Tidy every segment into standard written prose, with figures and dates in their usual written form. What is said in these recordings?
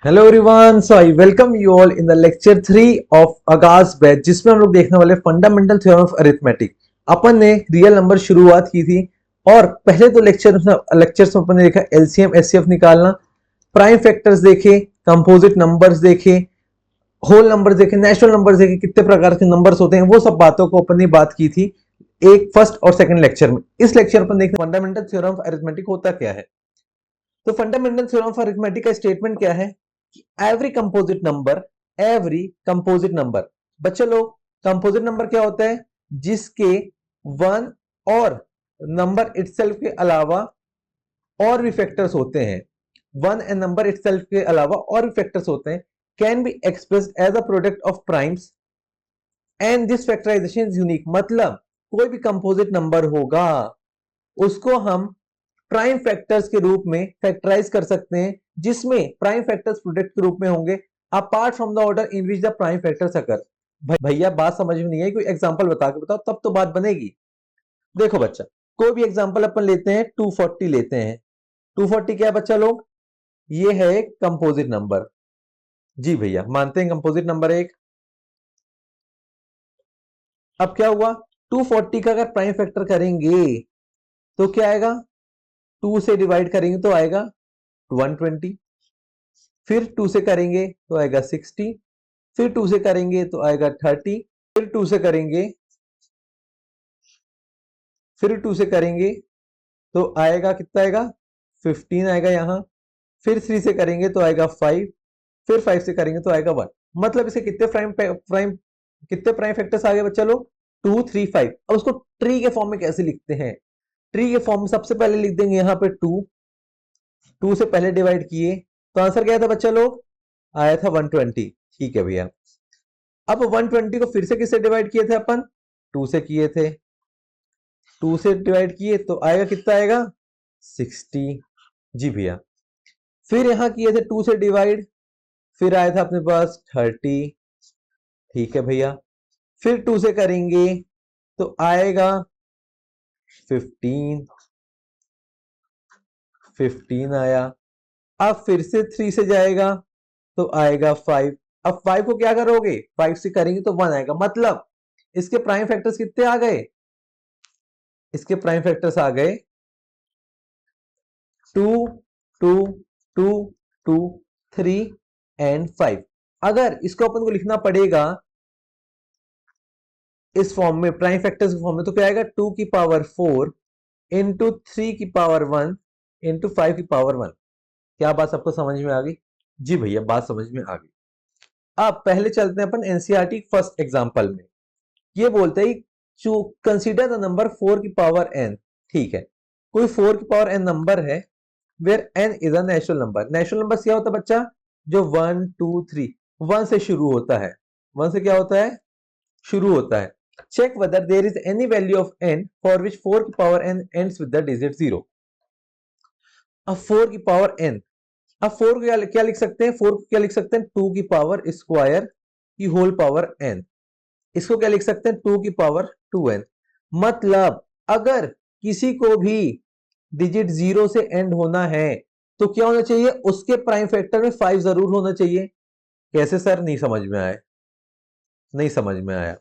Hello everyone, so I welcome you all in the lecture 3 of आगाज batch, जिसमें हम लोग देखने वाले फंडामेंटल थ्योरम ऑफ अरिथमेटिक। अपन ने रियल नंबर शुरुआत की थी और पहले तो लेक्चर्स में अपन ने देखा एलसीएम एचसीएफ निकालना, प्राइम फैक्टर्स देखे, कंपोजिट नंबर्स देखे, होल नंबर्स देखे, नेचुरल नंबर्स देखे, कितने प्रकार के नंबर्स होते हैं, वो सब बातों को अपन ने बात की थी एक फर्स्ट और सेकंड लेक्चर में। इस लेक्चर अपन देखते हैं फंडामेंटल थ्योरम ऑफ अरिथमेटिक होता क्या है। तो फंडामेंटल थ्योरम ऑफ अरिथमेटिक का स्टेटमेंट क्या है कि एवरी कंपोजिट नंबर, बच्चे लोग, कंपोजिट नंबर क्या होता है? जिसके वन और नंबर इटसेल्फ के अलावा और भी फैक्टर्स होते हैं, वन एंड नंबर इटसेल्फ के अलावा और भी फैक्टर्स होते हैं, can be expressed as a product of primes and this factorization is unique. मतलब कोई भी कंपोजिट नंबर होगा उसको हम प्राइम फैक्टर्स के रूप में फैक्टराइज कर सकते हैं, जिसमें प्राइम फैक्टर्स प्रोडक्ट के रूप में होंगे apart from the order in which the prime factors occur. भैया बात समझ में नहीं है, कोई एग्जांपल बता के बताओ तब तो बात बनेगी। देखो बच्चा, कोई भी एग्जांपल अपन लेते हैं, 240 लेते हैं। 240 क्या है बच्चा लोग? ये है एक कंपोजिट नंबर। जी भैया, मानते हैं कंपोजिट नंबर एक। अब क्या हुआ, 240 का अगर प्राइम फैक्टर करेंगे तो क्या आएगा? 2 से डिवाइड करेंगे तो आएगा 120, फिर 2 से करेंगे तो आएगा 60, फिर 2 से करेंगे तो आएगा 30, फिर 2 से करेंगे, फिर 2 से करेंगे तो आएगा कितना आएगा? 15 आएगा यहां, फिर 3 से करेंगे तो आएगा 5, फिर 5 से करेंगे तो आएगा 1। मतलब इसे कितने प्राइम फैक्टर्स आ गए बच्चा लोग? 2 3 5। अब उसको ट्री के फॉर्म में कैसे लिखते हैं? ट्री के फॉर्म में सबसे पहले लिख देंगे यहाँ पे 2 से पहले डिवाइड किए तो आंसर क्या था बच्चा लोग? आया था 120। ठीक है भैया। अब 120 को फिर से किससे डिवाइड किए थे अपन? 2 से किए थे। 2 से डिवाइड किए तो आएगा कितना आएगा? 60। जी भैया। फिर यहां किए थे 2 से डिवाइड, फिर आया था अपने पास 30। ठीक है भैया। फिर 2 से करेंगे तो आएगा 15। 15 आया। अब फिर से 3 से जाएगा तो आएगा 5। अब 5 को क्या करोगे? 5 से करेंगे तो 1 आएगा। मतलब इसके प्राइम फैक्टर्स कितने आ गए? इसके प्राइम फैक्टर्स आ गए 2 2 2 2 3 एंड 5। अगर इसको अपन को लिखना पड़ेगा इस फॉर्म में, प्राइम फैक्टर्स के फॉर्म में, तो क्या आएगा? 2 की पावर 4 इंटू 3 की पावर 1 इंटू 5 की पावर 1। क्या बात सबको समझ में आ गई? जी भैया, बात समझ में आ गई। अब पहले चलते हैं अपन एनसीईआरटी फर्स्ट एग्जांपल में। ये बोलते हैं टू कंसीडर द नंबर 4 की पावर n। ठीक है, कोई 4 की पावर n नंबर है where n is a natural number. Natural number क्या होता है बच्चा? जो 1 2 3 1 से शुरू होता है। 1 से क्या होता है? शुरू होता है। Check whether there is any value of n for which 4 की power n ends with the digit 0। अब 4 की पावर n, अब 4 को क्या लिख सकते हैं? 4 को क्या लिख सकते हैं? 2 की पावर स्क्वायर की होल पावर n। इसको क्या लिख सकते हैं? 2 की पावर 2n। मतलब अगर किसी को भी डिजिट 0 से एंड होना है तो क्या होना चाहिए? उसके प्राइम फैक्टर में 5 जरूर होना चाहिए। कैसे सर? नहीं समझ में आया। नहीं समझ में आया।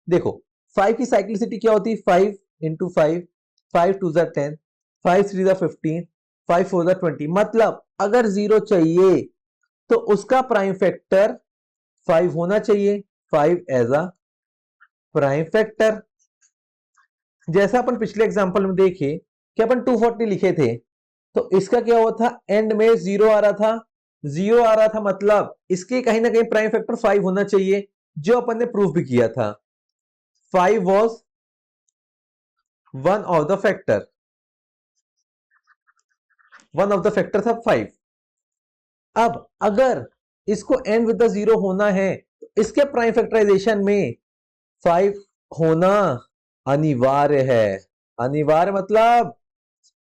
देखो, 5 की साइक्लिसिटी क्या होती है? 5 इंटू 5, 5 टू ज़ा 10, 5 3 ज़ा 15, 5 4 ज़ा 20। मतलब अगर 0 चाहिए तो उसका प्राइम फैक्टर 5 होना चाहिए। 5 एज अ प्राइम फैक्टर। जैसा अपन पिछले एग्जांपल में देखे कि अपन 240 लिखे थे तो इसका क्या हुआ था? एंड में 0 आ रहा था। 0 आ रहा था मतलब इसके कहीं ना कहीं प्राइम फैक्टर 5 होना चाहिए, जो अपन ने प्रूफ भी किया था। 5 was one of the factor, one of the factor था 5। अब अगर इसको एंड विद द 0 होना है तो इसके प्राइम फैक्टराइजेशन में 5 होना अनिवार्य है। अनिवार्य मतलब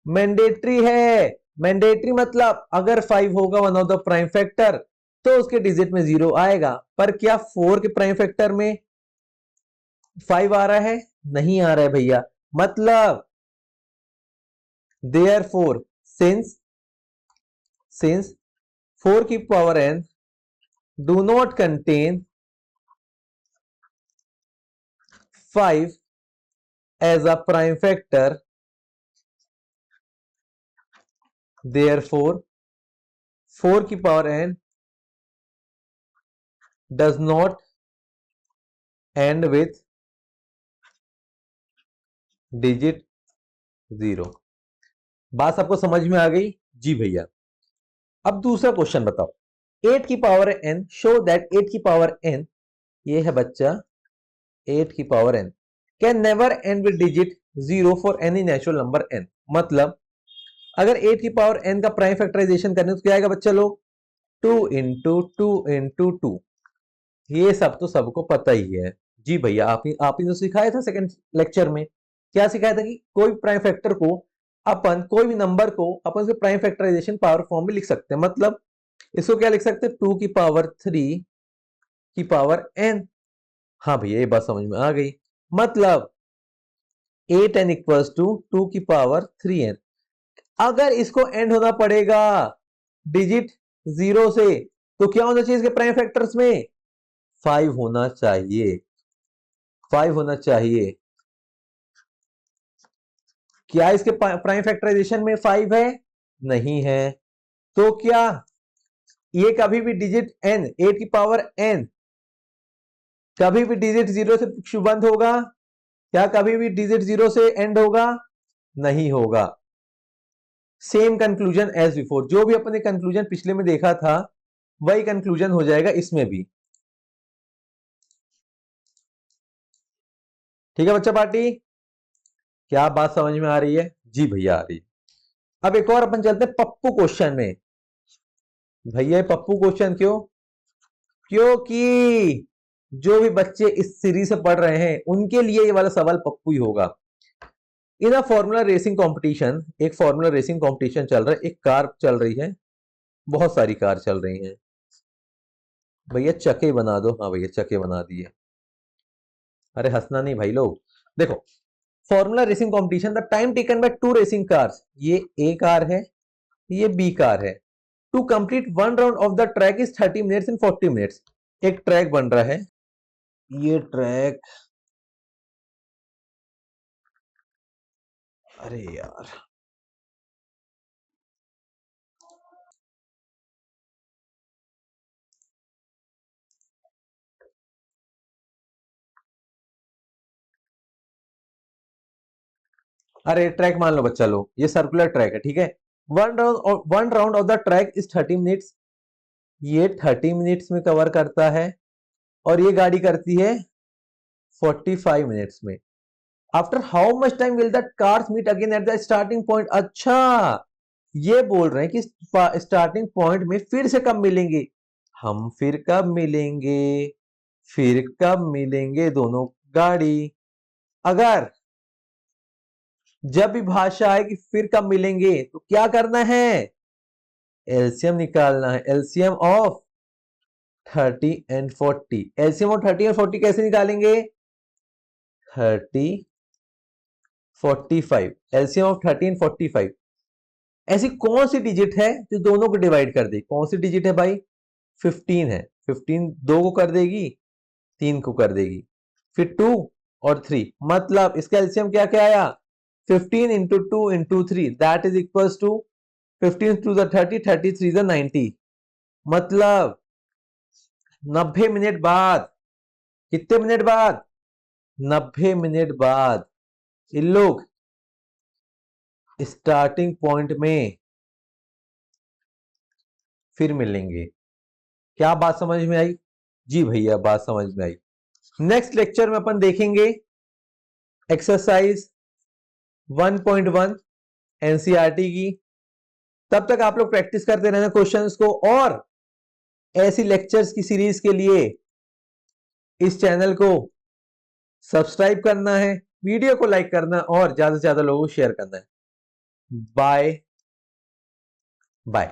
मैंडेटरी है। मैंडेटरी मतलब अगर 5 होगा one of the prime factor तो उसके डिजिट में 0 आएगा। पर क्या 4 के प्राइम फैक्टर में 5 आ रहा है? नहीं आ रहा है भैया। मतलब देयरफॉर सिंस 4 की power n do not contain 5 as a prime factor, therefore 4 की power n does not end with digit 0। बात सबको समझ में आ गई? जी भैया। अब दूसरा क्वेश्चन बताओ, 8 की पावर n शो दैट 8 की पावर n, ये है बच्चा 8 की power n can never and with digit 0 for any natural number n। मतलब अगर 8 की पावर n का प्राइम फैक्टराइजेशन करने तो क्या आएगा बच्चा लोग? 2 इंटू 2 इंटू 2। ये सब तो सबको पता ही है। जी भैया, आप ही तो सिखाया था सेकंड लेक्चर में। क्या सिखाया था कि कोई प्राइम फैक्टर को अपन, कोई भी नंबर को अपन उसके प्राइम फैक्टराइजेशन पावर फॉर्म में लिख सकते हैं। मतलब इसको क्या लिख सकते हैं? 2 की पावर 3 की पावर n। हाँ भैया, ये बात समझ में आ गई। मतलब 8n इक्वल्स टू 2 की पावर 3n। अगर इसको एंड होना पड़ेगा डिजिट 0 से, तो क्या होना चाहिए इसके प्राइम फैक्टर्स में? 5 होना चाहिए, 5 होना चाहिए। क्या इसके प्राइम फैक्टराइजेशन में 5 है? नहीं है। तो क्या ये कभी भी डिजिट n, 8 की पावर n कभी भी डिजिट 0 से बंद होगा? क्या कभी भी डिजिट 0 से एंड होगा? नहीं होगा। सेम कंक्लूजन एज बिफोर, जो भी अपने कंक्लूजन पिछले में देखा था वही कंक्लूजन हो जाएगा इसमें भी। ठीक है बच्चा पार्टी, क्या बात समझ में आ रही है? जी भैया आ रही है। अब एक और अपन चलते हैं पप्पू क्वेश्चन में। भैया पप्पू क्वेश्चन क्यों? क्योंकि जो भी बच्चे इस सीरीज से पढ़ रहे हैं उनके लिए ये वाला सवाल पप्पू ही होगा। इन अ फॉर्मूला रेसिंग कंपटीशन, एक फॉर्मूला रेसिंग कंपटीशन चल रहा है, एक कार चल रही है, बहुत सारी कार चल रही हैं। भैया चके बना दो। हाँ भैया चके बना दिए। अरे हंसना नहीं भाई लोग। देखो, formula racing competition, the time taken by two racing cars, ये ए कार है, ये बी कार है, to complete one round of the track is 30 minutes in 40 minutes. एक ट्रैक बन रहा है, ये ट्रैक, अरे यार अरे ट्रैक मान लो बच्चा लो, ये सर्कुलर ट्रैक है, ठीक है। One round of the track is 30 minutes, ये 30 मिनट्स में कवर करता है, और ये गाड़ी करती है 45 मिनट्स में। After how much time will the cars meet again at the starting point. अच्छा, ये बोल रहे हैं कि स्टार्टिंग पॉइंट में फिर से कब मिलेंगे? हम फिर कब मिलेंगे? फिर कब मिलेंगे दोनों गाड़ी? अगर जब भी भाषा आए कि फिर कब मिलेंगे तो क्या करना है? एलसीएम निकालना है। LCM of 30 and 40। LCM of 30 और 40 कैसे निकालेंगे? 30 45, एलसीएम ऑफ 30 एंड 45। ऐसी कौन सी डिजिट है जो दोनों को डिवाइड कर दे? कौन सी डिजिट है भाई? 15 है। 15 दो को कर देगी, 3 को कर देगी, फिर 2 और 3। मतलब इसका एलसीएम क्या क्या आया? 15 into 2 into 3, that is equals to 15 to the 30, 33 the 90। मतलब 90 मिनट बाद, कितने मिनट बाद? 90 मिनट बाद इन लोग स्टार्टिंग पॉइंट में फिर मिलेंगे। क्या बात समझ में आई? जी भैया बात समझ में आई। नेक्स्ट लेक्चर में अपन देखेंगे एक्सरसाइज 1.1 एनसीईआरटी की। तब तक आप लोग प्रैक्टिस करते रहना क्वेश्चंस को, और ऐसी लेक्चर्स की सीरीज के लिए इस चैनल को सब्सक्राइब करना है, वीडियो को लाइक करना और ज्यादा से ज्यादा लोगों को शेयर करना है। Bye bye.